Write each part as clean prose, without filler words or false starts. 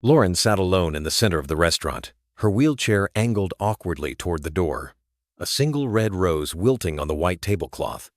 Lauren sat alone in the center of the restaurant, her wheelchair angled awkwardly toward the door, a single red rose wilting on the white tablecloth.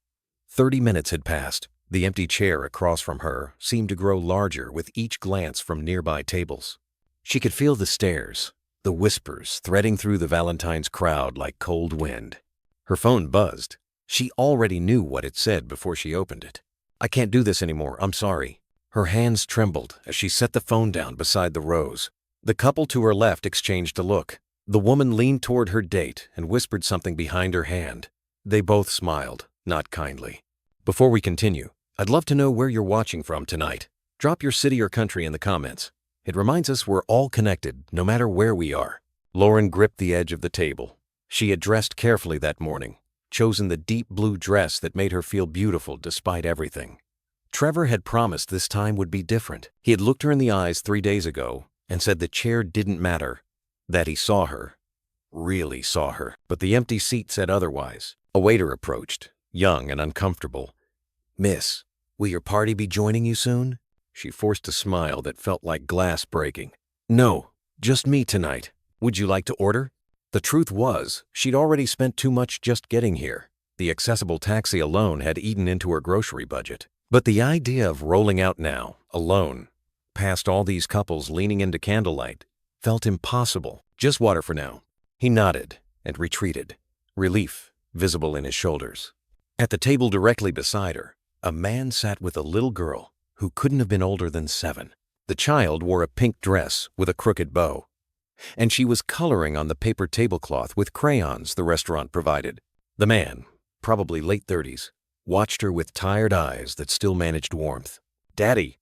30 minutes had passed. The empty chair across from her seemed to grow larger with each glance from nearby tables. She could feel the stares, the whispers threading through the Valentine's crowd like cold wind. Her phone buzzed. She already knew what it said before she opened it. "I can't do this anymore, I'm sorry." Her hands trembled as she set the phone down beside the rose. The couple to her left exchanged a look. The woman leaned toward her date and whispered something behind her hand. They both smiled, not kindly. "Before we continue, I'd love to know where you're watching from tonight. Drop your city or country in the comments. It reminds us we're all connected, no matter where we are." Lauren gripped the edge of the table. She had dressed carefully that morning, chosen the deep blue dress that made her feel beautiful despite everything. Trevor had promised this time would be different. He had looked her in the eyes 3 days ago and said the chair didn't matter, that he saw her, really saw her. But the empty seat said otherwise. A waiter approached, young and uncomfortable. "Miss, will your party be joining you soon?" She forced a smile that felt like glass breaking. "No, just me tonight. Would you like to order?" The truth was, she'd already spent too much just getting here. The accessible taxi alone had eaten into her grocery budget. But the idea of rolling out now, alone, past all these couples leaning into candlelight, felt impossible. "Just water for now." He nodded and retreated, relief visible in his shoulders. At the table directly beside her, a man sat with a little girl who couldn't have been older than 7. The child wore a pink dress with a crooked bow, and she was coloring on the paper tablecloth with crayons the restaurant provided. The man, probably late 30s, watched her with tired eyes that still managed warmth. "Daddy,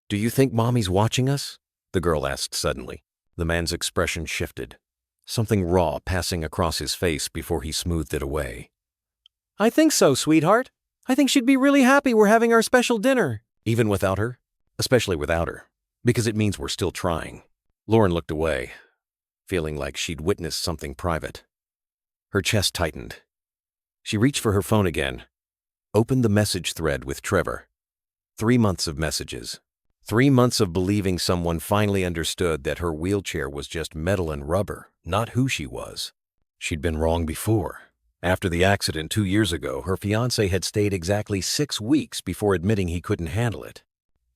do you think Mommy's watching us?" the girl asked suddenly. The man's expression shifted, something raw passing across his face before he smoothed it away. "I think so, sweetheart. I think she'd be really happy we're having our special dinner." "Even without her?" "Especially without her, because it means we're still trying." Lauren looked away, feeling like she'd witnessed something private. Her chest tightened. She reached for her phone again, opened the message thread with Trevor. 3 months of messages. 3 months of believing someone finally understood that her wheelchair was just metal and rubber, not who she was. She'd been wrong before. After the accident 2 years ago, her fiancé had stayed exactly 6 weeks before admitting he couldn't handle it.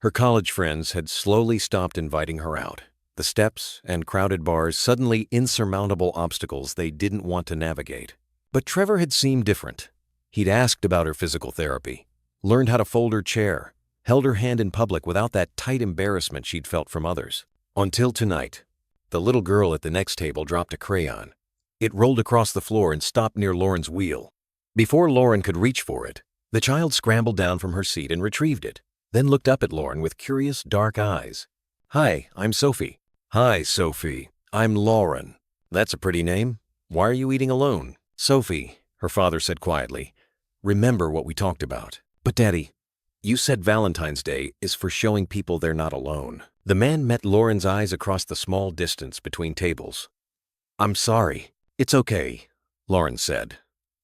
Her college friends had slowly stopped inviting her out. The steps and crowded bars suddenly insurmountable obstacles they didn't want to navigate. But Trevor had seemed different. He'd asked about her physical therapy, learned how to fold her chair, held her hand in public without that tight embarrassment she'd felt from others. Until tonight, the little girl at the next table dropped a crayon. It rolled across the floor and stopped near Lauren's wheel. Before Lauren could reach for it, the child scrambled down from her seat and retrieved it, then looked up at Lauren with curious, dark eyes. "Hi, I'm Sophie." "Hi, Sophie. I'm Lauren." "That's a pretty name. Why are you eating alone?" "Sophie," her father said quietly, "remember what we talked about." "But Daddy, you said Valentine's Day is for showing people they're not alone." The man met Lauren's eyes across the small distance between tables. "I'm sorry." "It's okay," Lauren said,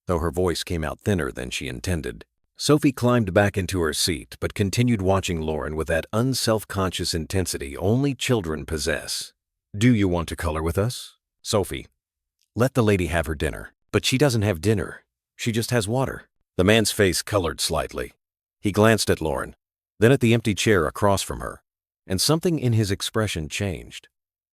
though her voice came out thinner than she intended. Sophie climbed back into her seat but continued watching Lauren with that unself-conscious intensity only children possess. "Do you want to color with us?" "Sophie, let the lady have her dinner." "But she doesn't have dinner. She just has water." The man's face colored slightly. He glanced at Lauren, then at the empty chair across from her, and something in his expression changed.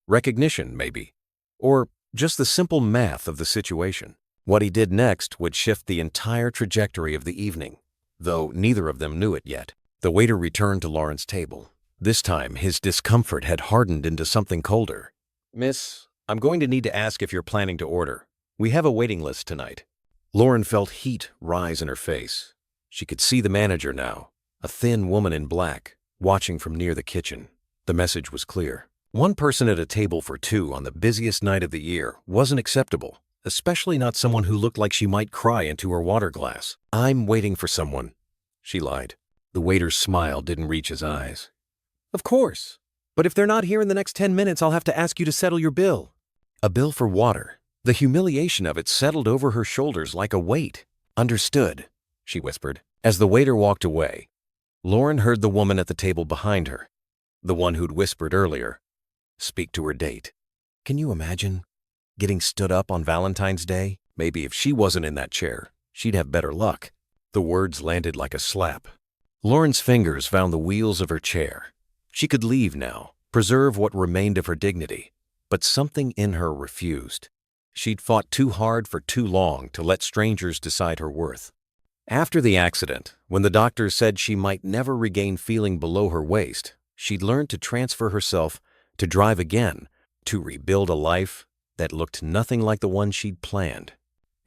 Recognition, maybe, or just the simple math of the situation. What he did next would shift the entire trajectory of the evening, though neither of them knew it yet. The waiter returned to Lauren's table. This time, his discomfort had hardened into something colder. "Miss, I'm going to need to ask if you're planning to order. We have a waiting list tonight." Lauren felt heat rise in her face. She could see the manager now, a thin woman in black, watching from near the kitchen. The message was clear. One person at a table for 2 on the busiest night of the year wasn't acceptable, especially not someone who looked like she might cry into her water glass. "I'm waiting for someone," she lied. The waiter's smile didn't reach his eyes. "Of course. But if they're not here in the next 10 minutes, I'll have to ask you to settle your bill." A bill for water. The humiliation of it settled over her shoulders like a weight. "Understood," she whispered. As the waiter walked away, Lauren heard the woman at the table behind her, the one who'd whispered earlier, speak to her date. Can you imagine getting stood up on Valentine's Day? Maybe if she wasn't in that chair, she'd have better luck. The words landed like a slap. Lauren's fingers found the wheels of her chair. She could leave now, preserve what remained of her dignity, but something in her refused. She'd fought too hard for too long to let strangers decide her worth. After the accident, when the doctor said she might never regain feeling below her waist, she'd learned to transfer herself, to drive again, to rebuild a life that looked nothing like the one she'd planned.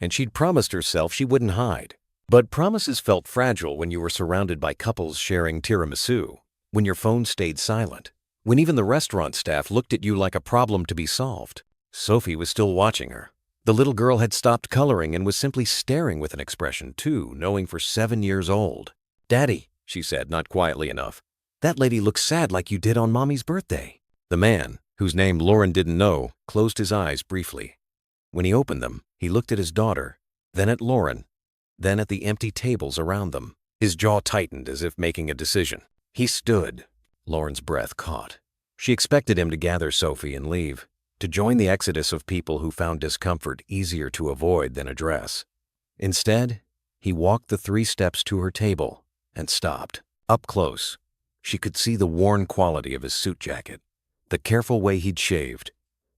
And she'd promised herself she wouldn't hide. But promises felt fragile when you were surrounded by couples sharing tiramisu, when your phone stayed silent, when even the restaurant staff looked at you like a problem to be solved. Sophie was still watching her. The little girl had stopped coloring and was simply staring with an expression, too, knowing for 7 years old. "Daddy," she said, not quietly enough, "that lady looks sad like you did on Mommy's birthday." The man, whose name Lauren didn't know, closed his eyes briefly. When he opened them, he looked at his daughter, then at Lauren, then at the empty tables around them. His jaw tightened as if making a decision. He stood. Lauren's breath caught. She expected him to gather Sophie and leave, to join the exodus of people who found discomfort easier to avoid than address. Instead, he walked the 3 steps to her table and stopped. Up close, she could see the worn quality of his suit jacket, the careful way he'd shaved,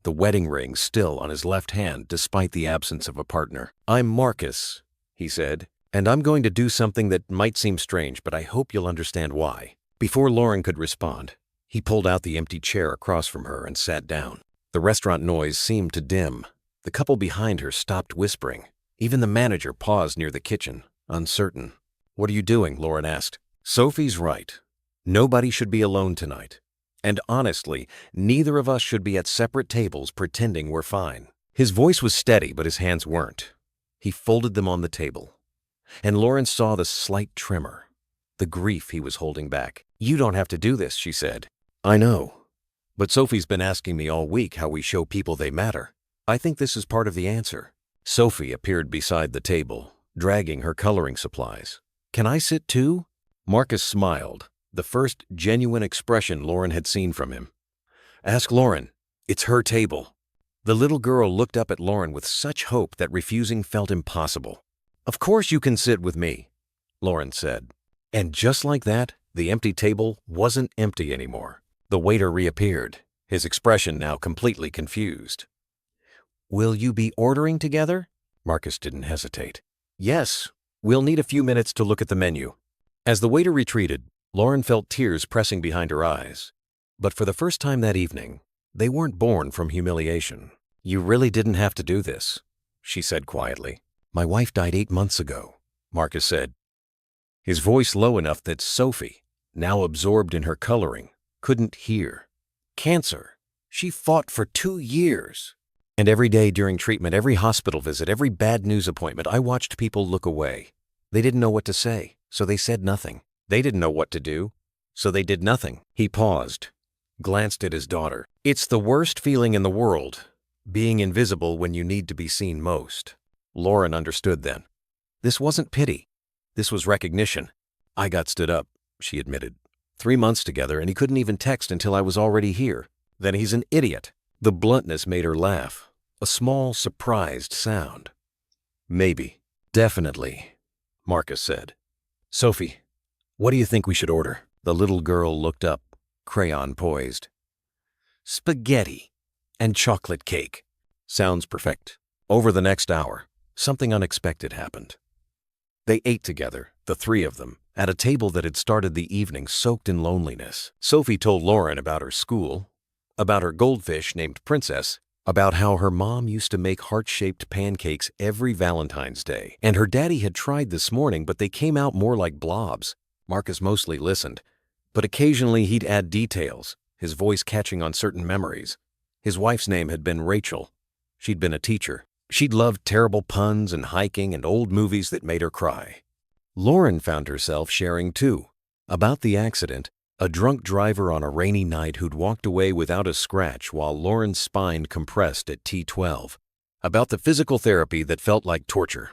the wedding ring still on his left hand despite the absence of a partner. "I'm Marcus," he said, "and I'm going to do something that might seem strange, but I hope you'll understand why." Before Lauren could respond, he pulled out the empty chair across from her and sat down. The restaurant noise seemed to dim. The couple behind her stopped whispering. Even the manager paused near the kitchen, uncertain. "What are you doing?" Lauren asked. "Sophie's right. Nobody should be alone tonight. And honestly, neither of us should be at separate tables pretending we're fine." His voice was steady, but his hands weren't. He folded them on the table. And Lauren saw the slight tremor, the grief he was holding back. "You don't have to do this," she said. "I know. But Sophie's been asking me all week how we show people they matter. I think this is part of the answer." Sophie appeared beside the table, dragging her coloring supplies. "Can I sit too?" Marcus smiled, the first genuine expression Lauren had seen from him. "Ask Lauren. It's her table." The little girl looked up at Lauren with such hope that refusing felt impossible. "Of course you can sit with me," Lauren said. And just like that, the empty table wasn't empty anymore. The waiter reappeared, his expression now completely confused. "Will you be ordering together?" Marcus didn't hesitate. "Yes, we'll need a few minutes to look at the menu." As the waiter retreated, Lauren felt tears pressing behind her eyes. But for the first time that evening, they weren't born from humiliation. "You really didn't have to do this," she said quietly. "My wife died 8 months ago," Marcus said, his voice low enough that Sophie, now absorbed in her coloring, couldn't hear. "Cancer. She fought for 2 years. And every day during treatment, every hospital visit, every bad news appointment, I watched people look away. They didn't know what to say, so they said nothing. They didn't know what to do, so they did nothing." He paused, glanced at his daughter. "It's the worst feeling in the world, being invisible when you need to be seen most." Lauren understood then. This wasn't pity. This was recognition. "I got stood up," she admitted. 3 months together, and he couldn't even text until I was already here. Then he's an idiot. The bluntness made her laugh, a small, surprised sound. "Maybe. Definitely," Marcus said. "Sophie, what do you think we should order?" The little girl looked up, crayon poised. "Spaghetti and chocolate cake." "Sounds perfect." Over the next hour, something unexpected happened. They ate together, the 3 of them, at a table that had started the evening soaked in loneliness. Sophie told Lauren about her school, about her goldfish named Princess, about how her mom used to make heart-shaped pancakes every Valentine's Day, and her daddy had tried this morning, but they came out more like blobs. Marcus mostly listened, but occasionally he'd add details, his voice catching on certain memories. His wife's name had been Rachel. She'd been a teacher. She'd loved terrible puns and hiking and old movies that made her cry. Lauren found herself sharing too, about the accident, a drunk driver on a rainy night who'd walked away without a scratch while Lauren's spine compressed at T12, about the physical therapy that felt like torture,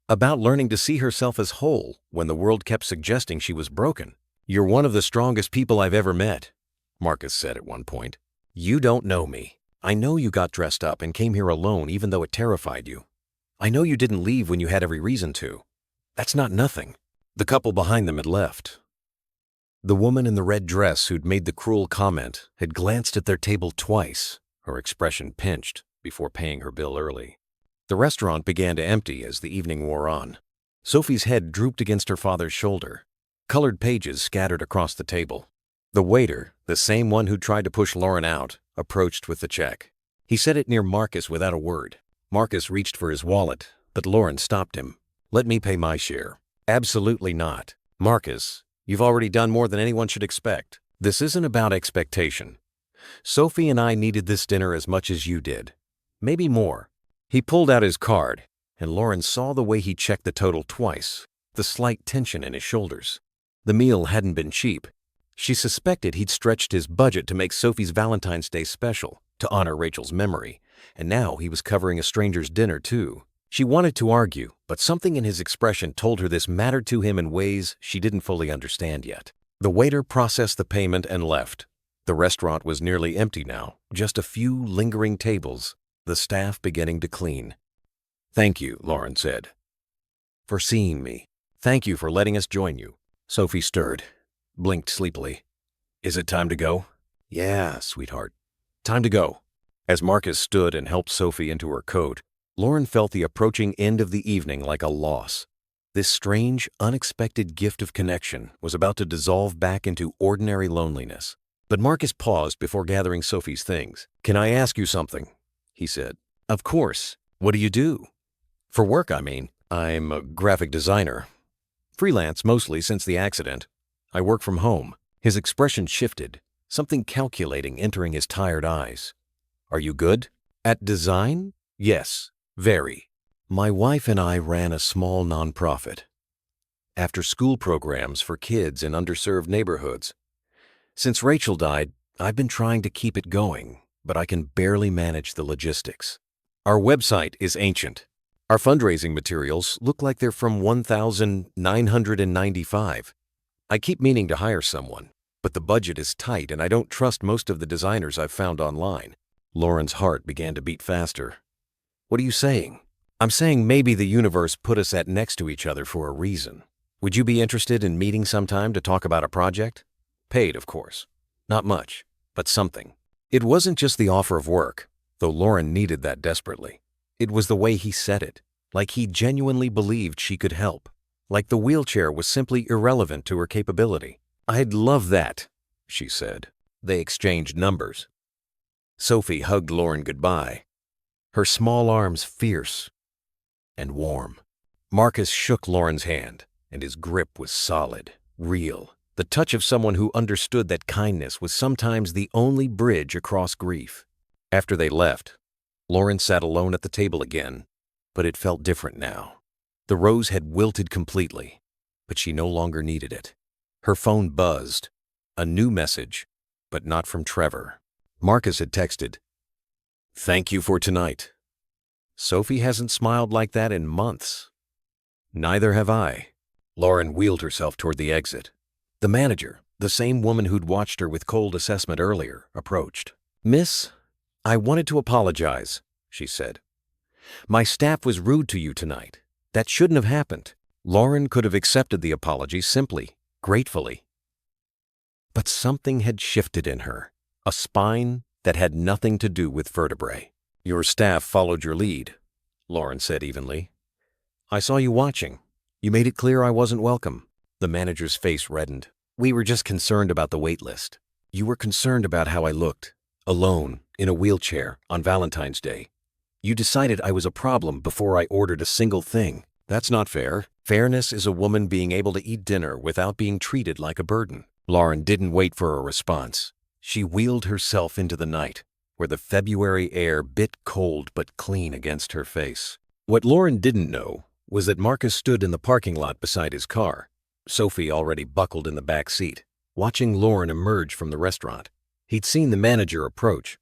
about learning to see herself as whole when the world kept suggesting she was broken. "You're one of the strongest people I've ever met," Marcus said at one point. You don't know me. I know you got dressed up and came here alone even though it terrified you. I know you didn't leave when you had every reason to. That's not nothing." The couple behind them had left. The woman in the red dress who'd made the cruel comment had glanced at their table twice, her expression pinched, before paying her bill early. The restaurant began to empty as the evening wore on. Sophie's head drooped against her father's shoulder. Colored pages scattered across the table. The waiter, the same one who tried to push Lauren out, approached with the check. He set it near Marcus without a word. Marcus reached for his wallet, but Lauren stopped him. "Let me pay my share." "Absolutely not. Marcus, you've already done more than anyone should expect. This isn't about expectation. Sophie and I needed this dinner as much as you did. Maybe more." He pulled out his card, and Lauren saw the way he checked the total twice, the slight tension in his shoulders. The meal hadn't been cheap. She suspected he'd stretched his budget to make Sophie's Valentine's Day special, to honor Rachel's memory, and now he was covering a stranger's dinner too. She wanted to argue, but something in his expression told her this mattered to him in ways she didn't fully understand yet. The waiter processed the payment and left. The restaurant was nearly empty now, just a few lingering tables, the staff beginning to clean. "Thank you," Lauren said, "for seeing me. Thank you for letting us join you." Sophie stirred, blinked sleepily. "Is it time to go?" "Yeah, sweetheart. Time to go." As Marcus stood and helped Sophie into her coat, Lauren felt the approaching end of the evening like a loss. This strange, unexpected gift of connection was about to dissolve back into ordinary loneliness. But Marcus paused before gathering Sophie's things. "Can I ask you something?" he said. "Of course. What do you do?" "For work, I mean. I'm a graphic designer. Freelance mostly since the accident. I work from home." His expression shifted, something calculating entering his tired eyes. "Are you good at design?" "Yes, very. My wife and I ran a small nonprofit. After-school programs for kids in underserved neighborhoods. Since Rachel died, I've been trying to keep it going, but I can barely manage the logistics. Our website is ancient. Our fundraising materials look like they're from 1995. I keep meaning to hire someone, but the budget is tight and I don't trust most of the designers I've found online." Lauren's heart began to beat faster. "What are you saying?" "I'm saying maybe the universe put us at next to each other for a reason. Would you be interested in meeting sometime to talk about a project? Paid, of course. Not much, but something." It wasn't just the offer of work, though Lauren needed that desperately. It was the way he said it, like he genuinely believed she could help, like the wheelchair was simply irrelevant to her capability. "I'd love that," she said. They exchanged numbers. Sophie hugged Lauren goodbye, her small arms fierce and warm. Marcus shook Lauren's hand, and his grip was solid, real, the touch of someone who understood that kindness was sometimes the only bridge across grief. After they left, Lauren sat alone at the table again, but it felt different now. The rose had wilted completely, but she no longer needed it. Her phone buzzed. A new message, but not from Trevor. Marcus had texted, "Thank you for tonight." Sophie hasn't smiled like that in months. Neither have I. Lauren wheeled herself toward the exit. The manager, the same woman who'd watched her with cold assessment earlier, approached. "Miss, I wanted to apologize," she said. "My staff was rude to you tonight. That shouldn't have happened." Lauren could have accepted the apology simply, gratefully. But something had shifted in her, a spine that had nothing to do with vertebrae. "Your staff followed your lead," Lauren said evenly. "I saw you watching. You made it clear I wasn't welcome." The manager's face reddened. "We were just concerned about the wait list. You were concerned about how I looked, alone, in a wheelchair, on Valentine's Day. You decided I was a problem before I ordered a single thing. That's not fair. Fairness is a woman being able to eat dinner without being treated like a burden." Lauren didn't wait for a response. She wheeled herself into the night, where the February air bit cold but clean against her face. What Lauren didn't know was that Marcus stood in the parking lot beside his car, Sophie already buckled in the back seat, watching Lauren emerge from the restaurant. He'd seen the manager approach.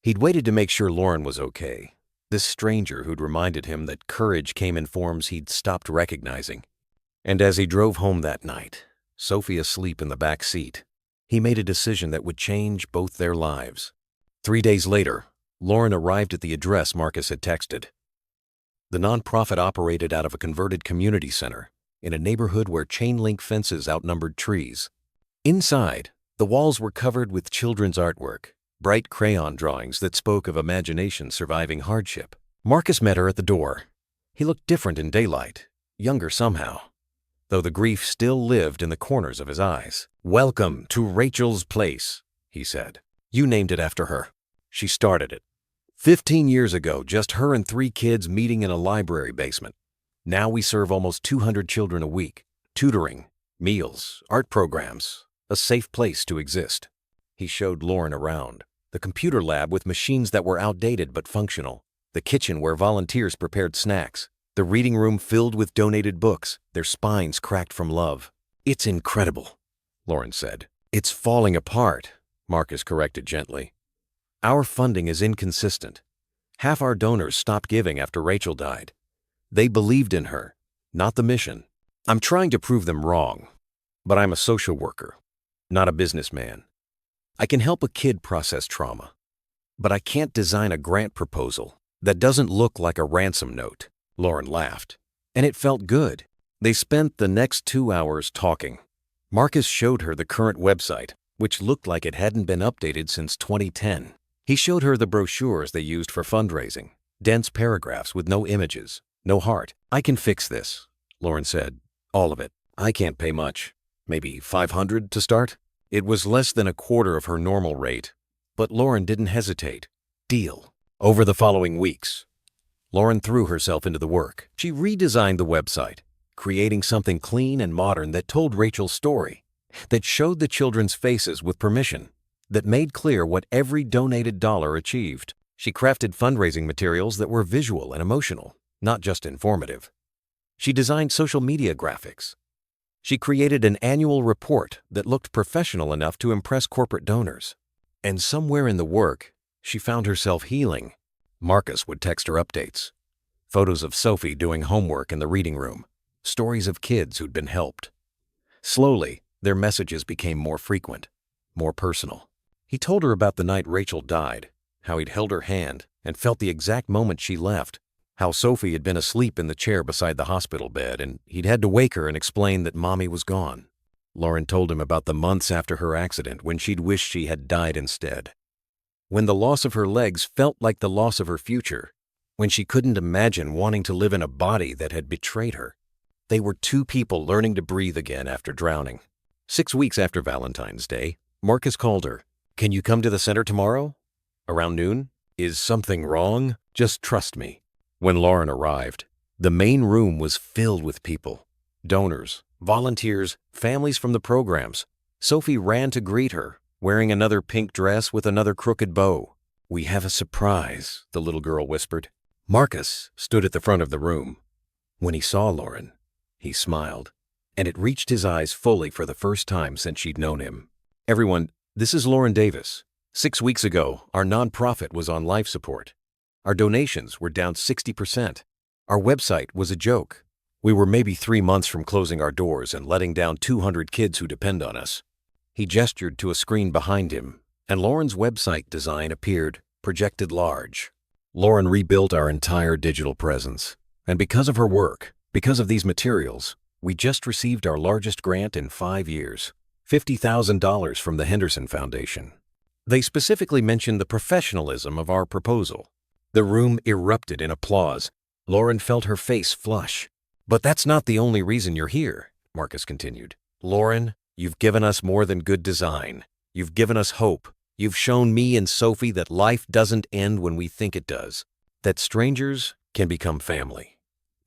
He'd waited to make sure Lauren was okay. This stranger who'd reminded him that courage came in forms he'd stopped recognizing. And as he drove home that night, Sophie asleep in the back seat, he made a decision that would change both their lives. 3 days later, Lauren arrived at the address Marcus had texted. The nonprofit operated out of a converted community center in a neighborhood where chain-link fences outnumbered trees. Inside, the walls were covered with children's artwork, bright crayon drawings that spoke of imagination surviving hardship. Marcus met her at the door. He looked different in daylight, younger somehow, though the grief still lived in the corners of his eyes. "Welcome to Rachel's Place," he said. "You named it after her. She started it. 15 years ago, just her and 3 kids meeting in a library basement. Now we serve almost 200 children a week. Tutoring, meals, art programs, a safe place to exist." He showed Lauren around. The computer lab with machines that were outdated but functional. The kitchen where volunteers prepared snacks. The reading room filled with donated books, their spines cracked from love. "It's incredible," Lauren said. "It's falling apart," Marcus corrected gently. "Our funding is inconsistent. Half our donors stopped giving after Rachel died. They believed in her, not the mission. I'm trying to prove them wrong, but I'm a social worker, not a businessman. I can help a kid process trauma, but I can't design a grant proposal that doesn't look like a ransom note." Lauren laughed, and it felt good. They spent the next 2 hours talking. Marcus showed her the current website, which looked like it hadn't been updated since 2010. He showed her the brochures they used for fundraising, dense paragraphs with no images, no heart. "I can fix this," Lauren said. "All of it. I can't pay much. Maybe $500 to start?" It was less than a quarter of her normal rate, but Lauren didn't hesitate. Deal. Over the following weeks, Lauren threw herself into the work. She redesigned the website, creating something clean and modern that told Rachel's story, that showed the children's faces with permission, that made clear what every donated dollar achieved. She crafted fundraising materials that were visual and emotional, not just informative. She designed social media graphics. She created an annual report that looked professional enough to impress corporate donors. And somewhere in the work, she found herself healing. Marcus would text her updates. Photos of Sophie doing homework in the reading room. Stories of kids who'd been helped. Slowly, their messages became more frequent, more personal. He told her about the night Rachel died, how he'd held her hand and felt the exact moment she left, how Sophie had been asleep in the chair beside the hospital bed and he'd had to wake her and explain that Mommy was gone. Lauren told him about the months after her accident when she'd wished she had died instead. When the loss of her legs felt like the loss of her future, when she couldn't imagine wanting to live in a body that had betrayed her. They were 2 people learning to breathe again after drowning. 6 weeks after Valentine's Day, Marcus called her. "Can you come to the center tomorrow? Around noon? Is something wrong? Just trust me." When Lauren arrived, the main room was filled with people. Donors, volunteers, families from the programs. Sophie ran to greet her, wearing another pink dress with another crooked bow. "We have a surprise," the little girl whispered. Marcus stood at the front of the room. When he saw Lauren, he smiled, and it reached his eyes fully for the first time since she'd known him. "Everyone, this is Lauren Davis. 6 weeks ago, our nonprofit was on life support. Our donations were down 60%. Our website was a joke. We were maybe 3 months from closing our doors and letting down 200 kids who depend on us." He gestured to a screen behind him, and Lauren's website design appeared, projected large. "Lauren rebuilt our entire digital presence. And because of her work, because of these materials, we just received our largest grant in 5 years, $50,000 from the Henderson Foundation." They specifically mentioned the professionalism of our proposal. The room erupted in applause. Lauren felt her face flush. "But that's not the only reason you're here," Marcus continued. "Lauren, you've given us more than good design. You've given us hope. You've shown me and Sophie that life doesn't end when we think it does, that strangers can become family,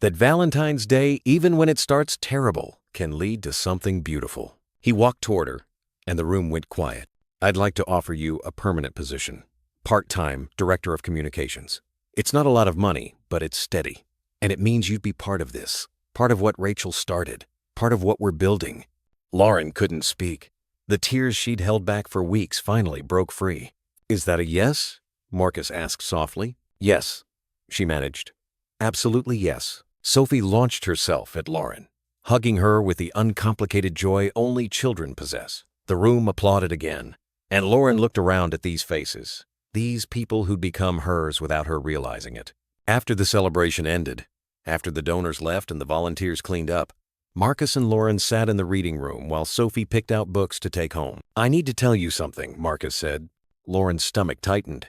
that Valentine's Day, even when it starts terrible, can lead to something beautiful." He walked toward her, and the room went quiet. "I'd like to offer you a permanent position. Part-time Director of Communications. It's not a lot of money, but it's steady. And it means you'd be part of this, part of what Rachel started, part of what we're building." Lauren couldn't speak. The tears she'd held back for weeks finally broke free. "Is that a yes?" Marcus asked softly. "Yes," she managed. "Absolutely yes." Sophie launched herself at Lauren, hugging her with the uncomplicated joy only children possess. The room applauded again, and Lauren looked around at these faces. These people who'd become hers without her realizing it. After the celebration ended, after the donors left and the volunteers cleaned up, Marcus and Lauren sat in the reading room while Sophie picked out books to take home. "I need to tell you something," Marcus said. Lauren's stomach tightened.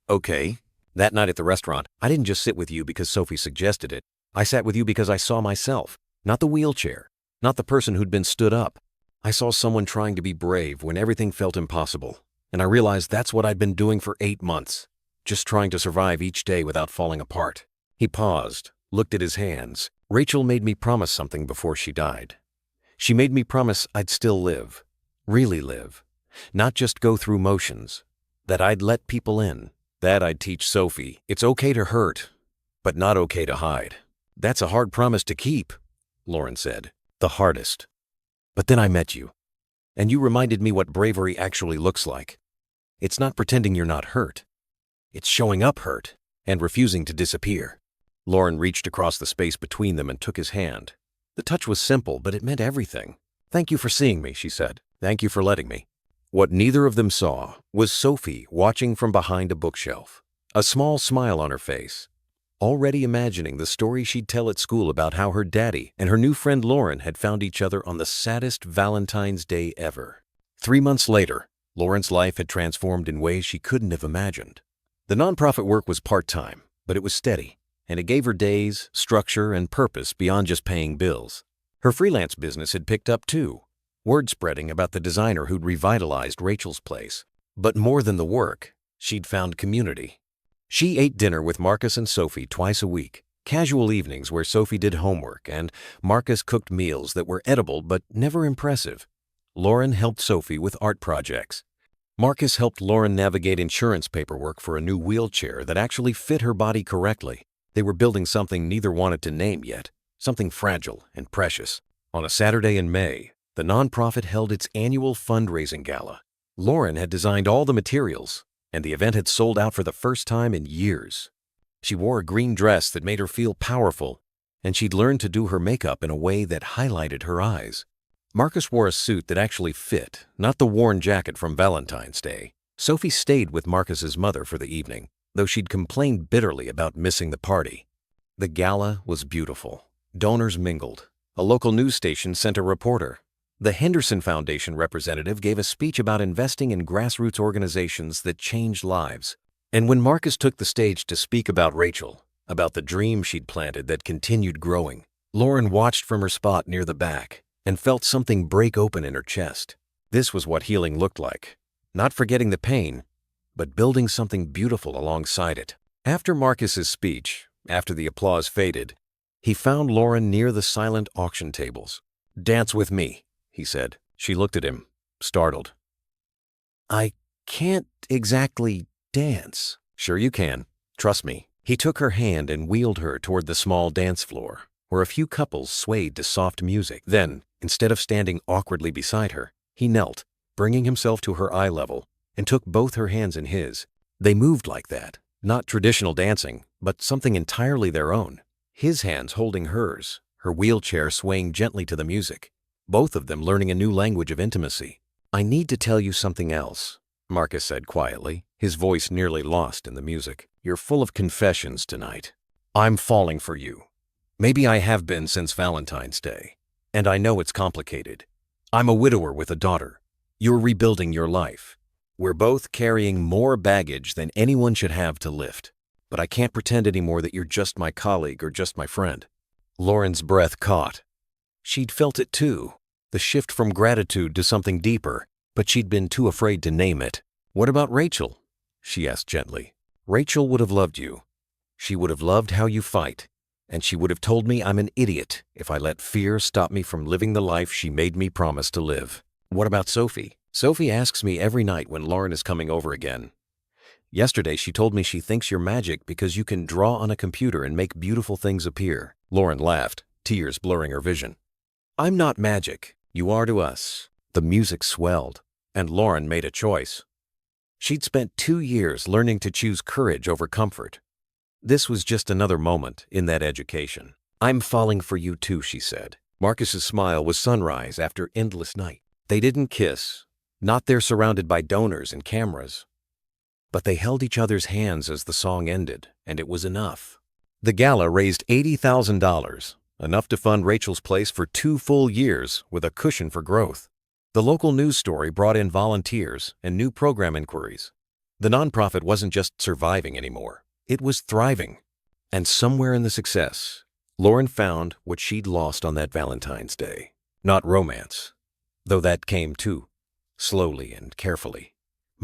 "Okay." "That night at the restaurant, I didn't just sit with you because Sophie suggested it. I sat with you because I saw myself, not the wheelchair, not the person who'd been stood up. I saw someone trying to be brave when everything felt impossible. And I realized that's what I'd been doing for 8 months, just trying to survive each day without falling apart." He paused, looked at his hands. "Rachel made me promise something before she died. She made me promise I'd still live, really live, not just go through motions, that I'd let people in, that I'd teach Sophie it's okay to hurt, but not okay to hide." "That's a hard promise to keep," Lauren said. "The hardest. But then I met you, and you reminded me what bravery actually looks like. It's not pretending you're not hurt. It's showing up hurt and refusing to disappear." Lauren reached across the space between them and took his hand. The touch was simple, but it meant everything. "Thank you for seeing me," she said. "Thank you for letting me." What neither of them saw was Sophie watching from behind a bookshelf, a small smile on her face, already imagining the story she'd tell at school about how her daddy and her new friend Lauren had found each other on the saddest Valentine's Day ever. 3 months later, Lauren's life had transformed in ways she couldn't have imagined. The nonprofit work was part-time, but it was steady, and it gave her days, structure, and purpose beyond just paying bills. Her freelance business had picked up too, word spreading about the designer who'd revitalized Rachel's place. But more than the work, she'd found community. She ate dinner with Marcus and Sophie twice a week, casual evenings where Sophie did homework and Marcus cooked meals that were edible but never impressive. Lauren helped Sophie with art projects. Marcus helped Lauren navigate insurance paperwork for a new wheelchair that actually fit her body correctly. They were building something neither wanted to name yet, something fragile and precious. On a Saturday in May, the nonprofit held its annual fundraising gala. Lauren had designed all the materials, and the event had sold out for the first time in years. She wore a green dress that made her feel powerful, and she'd learned to do her makeup in a way that highlighted her eyes. Marcus wore a suit that actually fit, not the worn jacket from Valentine's Day. Sophie stayed with Marcus's mother for the evening, though she'd complained bitterly about missing the party. The gala was beautiful. Donors mingled. A local news station sent a reporter. The Henderson Foundation representative gave a speech about investing in grassroots organizations that changed lives. And when Marcus took the stage to speak about Rachel, about the dream she'd planted that continued growing, Lauren watched from her spot near the back and felt something break open in her chest. This was what healing looked like. Not forgetting the pain, but building something beautiful alongside it. After Marcus's speech, after the applause faded, he found Lauren near the silent auction tables. "Dance with me," he said. She looked at him, startled. "I can't exactly dance." "Sure you can. Trust me." He took her hand and wheeled her toward the small dance floor, where a few couples swayed to soft music. Then, instead of standing awkwardly beside her, he knelt, bringing himself to her eye level, and took both her hands in his. They moved like that, not traditional dancing, but something entirely their own. His hands holding hers, her wheelchair swaying gently to the music, both of them learning a new language of intimacy. "I need to tell you something else," Marcus said quietly, his voice nearly lost in the music. "You're full of confessions tonight. I'm falling for you. Maybe I have been since Valentine's Day, and I know it's complicated. I'm a widower with a daughter. You're rebuilding your life. We're both carrying more baggage than anyone should have to lift. But I can't pretend anymore that you're just my colleague or just my friend." Lauren's breath caught. She'd felt it too, the shift from gratitude to something deeper, but she'd been too afraid to name it. "What about Rachel?" she asked gently. "Rachel would have loved you. She would have loved how you fight, and she would have told me I'm an idiot if I let fear stop me from living the life she made me promise to live." "What about Sophie?" "Sophie asks me every night when Lauren is coming over again. Yesterday she told me she thinks you're magic because you can draw on a computer and make beautiful things appear." Lauren laughed, tears blurring her vision. "I'm not magic. You are to us." The music swelled, and Lauren made a choice. She'd spent 2 years learning to choose courage over comfort. This was just another moment in that education. "I'm falling for you too," she said. Marcus's smile was sunrise after endless night. They didn't kiss, not there surrounded by donors and cameras. But they held each other's hands as the song ended, and it was enough. The gala raised $80,000, enough to fund Rachel's place for 2 full years with a cushion for growth. The local news story brought in volunteers and new program inquiries. The nonprofit wasn't just surviving anymore, it was thriving. And somewhere in the success, Lauren found what she'd lost on that Valentine's Day. Not romance, though that came too, slowly and carefully.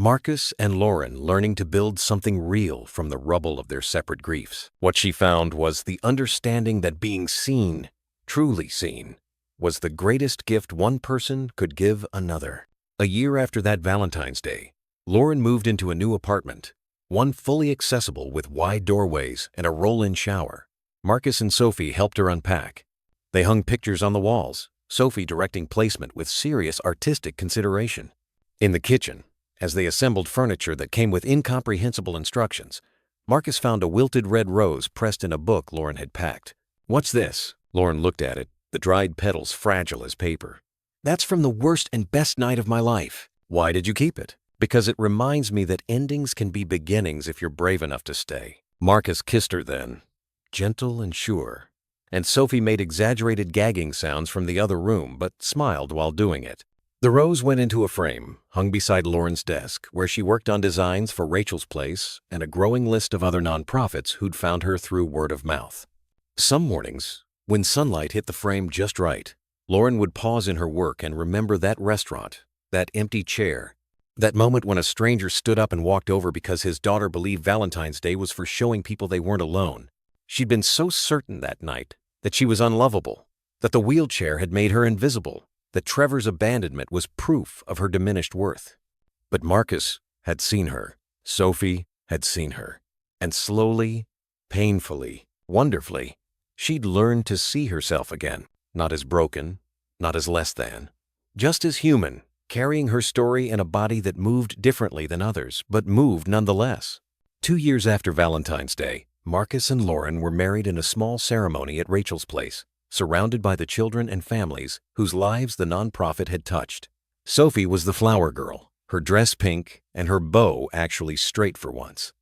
Marcus and Lauren learning to build something real from the rubble of their separate griefs. What she found was the understanding that being seen, truly seen, was the greatest gift one person could give another. A year after that Valentine's Day, Lauren moved into a new apartment, one fully accessible with wide doorways and a roll-in shower. Marcus and Sophie helped her unpack. They hung pictures on the walls, Sophie directing placement with serious artistic consideration. In the kitchen, as they assembled furniture that came with incomprehensible instructions, Marcus found a wilted red rose pressed in a book Lauren had packed. "What's this?" Lauren looked at it, the dried petals fragile as paper. "That's from the worst and best night of my life." "Why did you keep it?" "Because it reminds me that endings can be beginnings if you're brave enough to stay." Marcus kissed her then, gentle and sure, and Sophie made exaggerated gagging sounds from the other room but smiled while doing it. The rose went into a frame, hung beside Lauren's desk, where she worked on designs for Rachel's Place and a growing list of other nonprofits who'd found her through word of mouth. Some mornings, when sunlight hit the frame just right, Lauren would pause in her work and remember that restaurant, that empty chair, that moment when a stranger stood up and walked over because his daughter believed Valentine's Day was for showing people they weren't alone. She'd been so certain that night that she was unlovable, that the wheelchair had made her invisible, that Trevor's abandonment was proof of her diminished worth. But Marcus had seen her, Sophie had seen her, and slowly, painfully, wonderfully, she'd learned to see herself again, not as broken, not as less than, just as human, carrying her story in a body that moved differently than others, but moved nonetheless. 2 years after Valentine's Day, Marcus and Lauren were married in a small ceremony at Rachel's Place, surrounded by the children and families whose lives the nonprofit had touched. Sophie was the flower girl, her dress pink and her bow actually straight for once.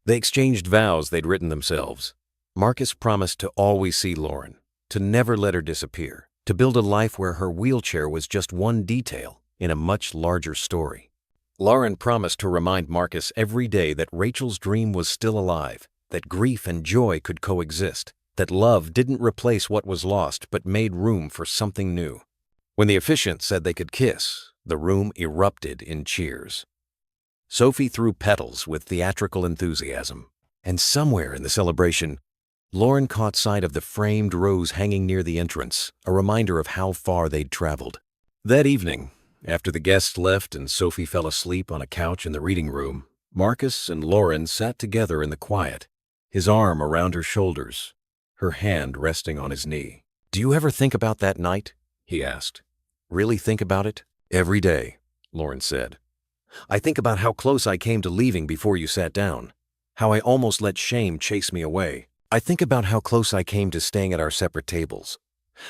They exchanged vows they'd written themselves. Marcus promised to always see Lauren, to never let her disappear, to build a life where her wheelchair was just one detail in a much larger story. Lauren promised to remind Marcus every day that Rachel's dream was still alive, that grief and joy could coexist, that love didn't replace what was lost but made room for something new. When the officiant said they could kiss, the room erupted in cheers. Sophie threw petals with theatrical enthusiasm, and somewhere in the celebration, Lauren caught sight of the framed rose hanging near the entrance, a reminder of how far they'd traveled. That evening, after the guests left and Sophie fell asleep on a couch in the reading room, Marcus and Lauren sat together in the quiet, his arm around her shoulders, her hand resting on his knee. "Do you ever think about that night?" he asked. "Really think about it?" "Every day," Lauren said. "I think about how close I came to leaving before you sat down, how I almost let shame chase me away. I think about how close I came to staying at our separate tables,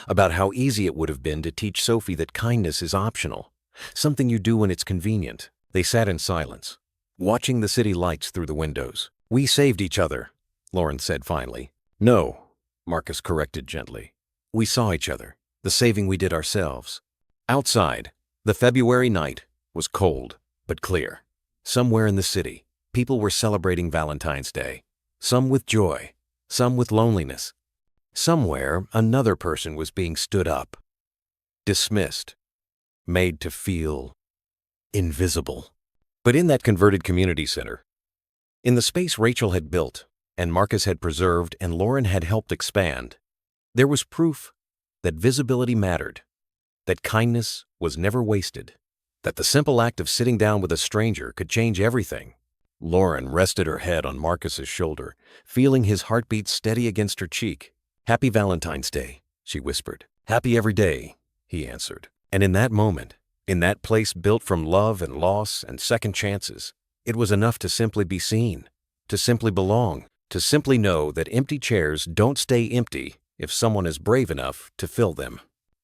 about how easy it would have been to teach Sophie that kindness is optional, something you do when it's convenient." They sat in silence, watching the city lights through the windows. "We saved each other," Lauren said finally. "No," Marcus corrected gently. "We saw each other, the saving we did ourselves." Outside, the February night was cold but clear. Somewhere in the city, people were celebrating Valentine's Day, some with joy, some with loneliness. Somewhere, another person was being stood up, dismissed, made to feel invisible. But in that converted community center, in the space Rachel had built and Marcus had preserved and Lauren had helped expand, there was proof that visibility mattered, that kindness was never wasted, that the simple act of sitting down with a stranger could change everything. Lauren rested her head on Marcus's shoulder, feeling his heartbeat steady against her cheek. "Happy Valentine's Day," she whispered. "Happy every day," he answered. And in that moment, in that place built from love and loss and second chances, it was enough to simply be seen, to simply belong, to simply know that empty chairs don't stay empty if someone is brave enough to fill them.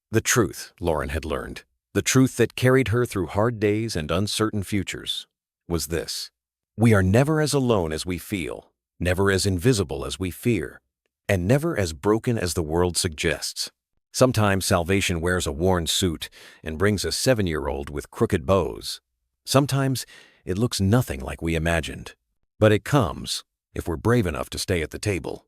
The truth, Lauren had learned, the truth that carried her through hard days and uncertain futures, was this: We are never as alone as we feel, never as invisible as we fear, and never as broken as the world suggests. Sometimes salvation wears a worn suit and brings a 7-year-old with crooked bows. Sometimes it looks nothing like we imagined. But it comes, if we're brave enough to stay at the table.